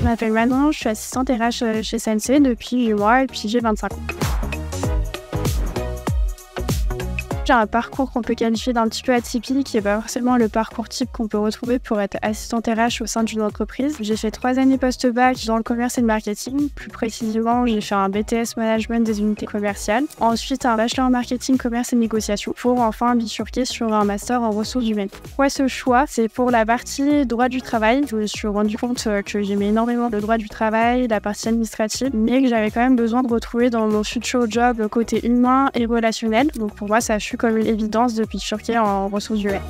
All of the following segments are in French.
m'appelle Manon, je suis assistante RH chez SNC depuis 8 mois et puis j'ai 25 ans. J'ai un parcours qu'on peut qualifier d'un petit peu atypique, qui n'est pas forcément le parcours type qu'on peut retrouver pour être assistante RH au sein d'une entreprise. J'ai fait 3 années post-bac dans le commerce et le marketing. Plus précisément, j'ai fait un BTS management des unités commerciales. Ensuite, un bachelor en marketing, commerce et négociation pour enfin bifurquer sur un master en ressources humaines. Pourquoi ce choix? C'est pour la partie droit du travail. Je me suis rendu compte que j'aimais énormément le droit du travail, la partie administrative, mais que j'avais quand même besoin de retrouver dans mon futur job le côté humain et relationnel. Donc pour moi, ça a fut comme une évidence de bifurquer en ressources humaines.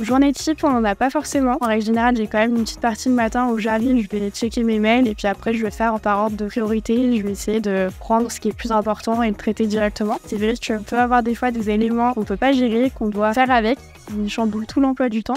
Journée type, on n'en a pas forcément. En règle générale, j'ai quand même une petite partie le matin où j'arrive, je vais checker mes mails et puis après, je vais faire par ordre de priorité. Je vais essayer de prendre ce qui est le plus important et le traiter directement. C'est vrai qu'on peut avoir des fois des éléments qu'on ne peut pas gérer, qu'on doit faire avec, qui chamboulent tout l'emploi du temps.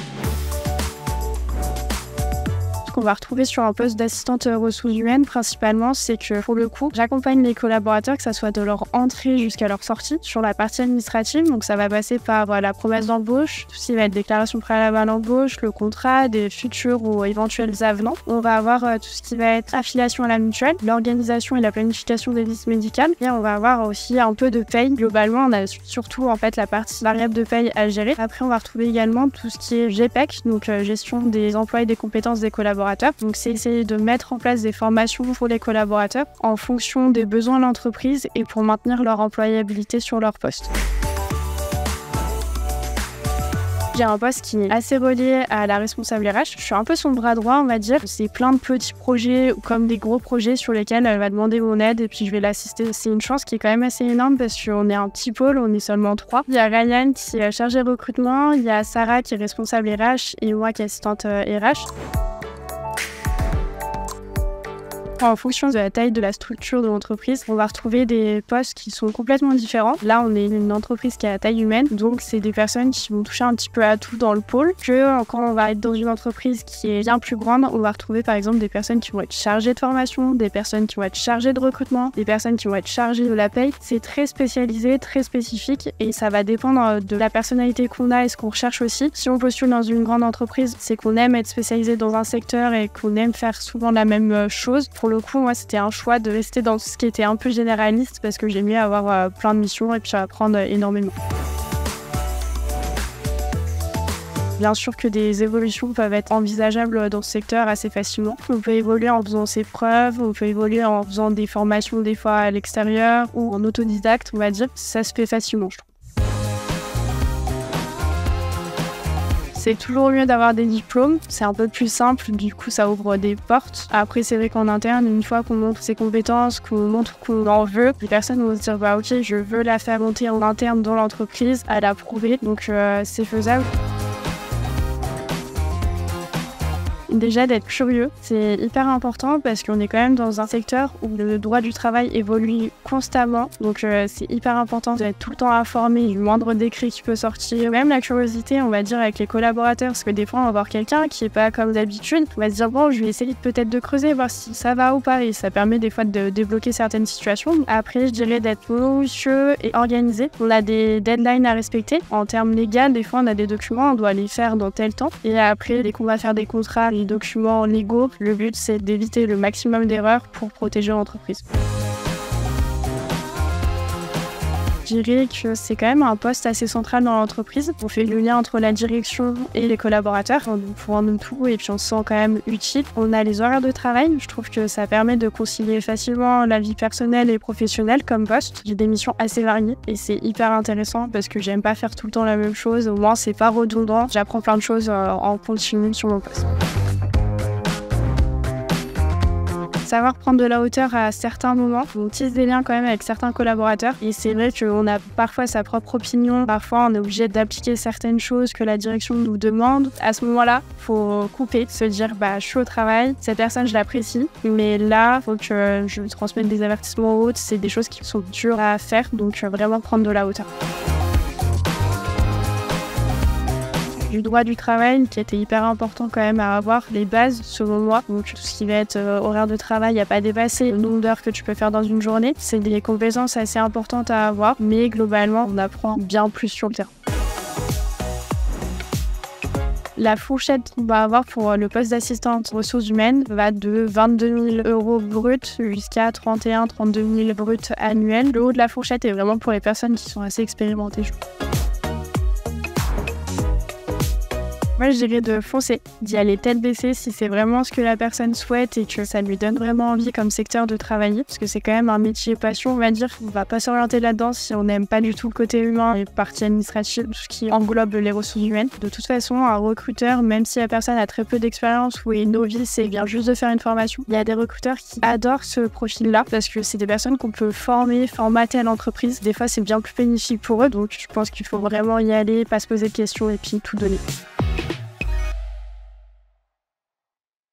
Ce qu'on va retrouver sur un poste d'assistante ressources humaines principalement, c'est que pour le coup, j'accompagne les collaborateurs, que ça soit de leur entrée jusqu'à leur sortie, sur la partie administrative. Donc ça va passer par la promesse d'embauche, tout ce qui va être déclaration préalable à l'embauche, le contrat, des futurs ou éventuels avenants. On va avoir tout ce qui va être affiliation à la mutuelle, l'organisation et la planification des listes médicales. Et on va avoir aussi un peu de paye. Globalement, on a surtout en fait la partie variable de paye à gérer. Après, on va retrouver également tout ce qui est GPEC, donc gestion des emplois et des compétences des collaborateurs. Donc c'est essayer de mettre en place des formations pour les collaborateurs en fonction des besoins de l'entreprise et pour maintenir leur employabilité sur leur poste. J'ai un poste qui est assez relié à la responsable RH. Je suis un peu son bras droit, on va dire. C'est plein de petits projets comme des gros projets sur lesquels elle va demander mon aide et puis je vais l'assister. C'est une chance qui est quand même assez énorme parce qu'on est un petit pôle, on est seulement 3. Il y a Ryan qui est chargé de recrutement, il y a Sarah qui est responsable RH et moi qui est assistante RH. En fonction de la taille de la structure de l'entreprise, on va retrouver des postes qui sont complètement différents. Là, on est une entreprise qui a la taille humaine, donc c'est des personnes qui vont toucher un petit peu à tout dans le pôle. Quand on va être dans une entreprise qui est bien plus grande, on va retrouver par exemple des personnes qui vont être chargées de formation, des personnes qui vont être chargées de recrutement, des personnes qui vont être chargées de la paye. C'est très spécialisé, très spécifique et ça va dépendre de la personnalité qu'on a et ce qu'on recherche aussi. Si on postule dans une grande entreprise, c'est qu'on aime être spécialisé dans un secteur et qu'on aime faire souvent la même chose. Pour le coup, moi, c'était un choix de rester dans ce qui était un peu généraliste parce que j'aimais avoir plein de missions et puis apprendre énormément. Bien sûr que des évolutions peuvent être envisageables dans ce secteur assez facilement. On peut évoluer en faisant ses preuves, on peut évoluer en faisant des formations des fois à l'extérieur ou en autodidacte, on va dire. Ça se fait facilement, je trouve. C'est toujours mieux d'avoir des diplômes, c'est un peu plus simple, du coup ça ouvre des portes. Après c'est vrai qu'en interne, une fois qu'on montre ses compétences, qu'on montre qu'on en veut, les personnes vont se dire bah ok, je veux la faire monter en interne dans l'entreprise, à la prouver, donc c'est faisable. Déjà d'être curieux, c'est hyper important parce qu'on est quand même dans un secteur où le droit du travail évolue constamment. Donc c'est hyper important d'être tout le temps informé du moindre décret qui peut sortir. Même la curiosité, on va dire, avec les collaborateurs, parce que des fois on va voir quelqu'un qui est pas comme d'habitude. On va se dire bon, je vais essayer peut-être de creuser, voir si ça va ou pas. Et ça permet des fois de débloquer certaines situations. Après, je dirais d'être minutieux et organisé. On a des deadlines à respecter. En termes légaux, des fois on a des documents, on doit les faire dans tel temps. Et après, dès qu'on va faire des contrats, les documents légaux, le but c'est d'éviter le maximum d'erreurs pour protéger l'entreprise. Je dirais que c'est quand même un poste assez central dans l'entreprise. On fait le lien entre la direction et les collaborateurs, on fournit nous tout et puis on se sent quand même utile. On a les horaires de travail, je trouve que ça permet de concilier facilement la vie personnelle et professionnelle comme poste. J'ai des missions assez variées et c'est hyper intéressant parce que j'aime pas faire tout le temps la même chose, au moins c'est pas redondant. J'apprends plein de choses en continu sur mon poste. Savoir prendre de la hauteur à certains moments. On tisse des liens quand même avec certains collaborateurs et c'est vrai qu'on a parfois sa propre opinion, parfois on est obligé d'appliquer certaines choses que la direction nous demande. À ce moment-là, faut couper, se dire je suis au travail, cette personne je l'apprécie, mais là, faut que je lui transmette des avertissements ou autres, c'est des choses qui sont dures à faire, donc vraiment prendre de la hauteur. Du droit du travail qui était hyper important quand même à avoir, les bases selon moi, donc tout ce qui va être horaire de travail, il n'y a pas à dépasser, le nombre d'heures que tu peux faire dans une journée, c'est des compétences assez importantes à avoir, mais globalement on apprend bien plus sur le terrain. La fourchette qu'on va avoir pour le poste d'assistante ressources humaines va de 22 000 € bruts jusqu'à 31-32 000 bruts annuels. Le haut de la fourchette est vraiment pour les personnes qui sont assez expérimentées. Moi, je dirais de foncer, d'y aller tête baissée si c'est vraiment ce que la personne souhaite et que ça lui donne vraiment envie comme secteur de travailler. Parce que c'est quand même un métier passion, on va dire. On va pas s'orienter là-dedans si on n'aime pas du tout le côté humain et partie administrative, tout ce qui englobe les ressources humaines. De toute façon, un recruteur, même si la personne a très peu d'expérience ou est novice et vient juste de faire une formation, il y a des recruteurs qui adorent ce profil-là parce que c'est des personnes qu'on peut formater à l'entreprise. Des fois, c'est bien plus bénéfique pour eux. Donc, je pense qu'il faut vraiment y aller, pas se poser de questions et puis tout donner.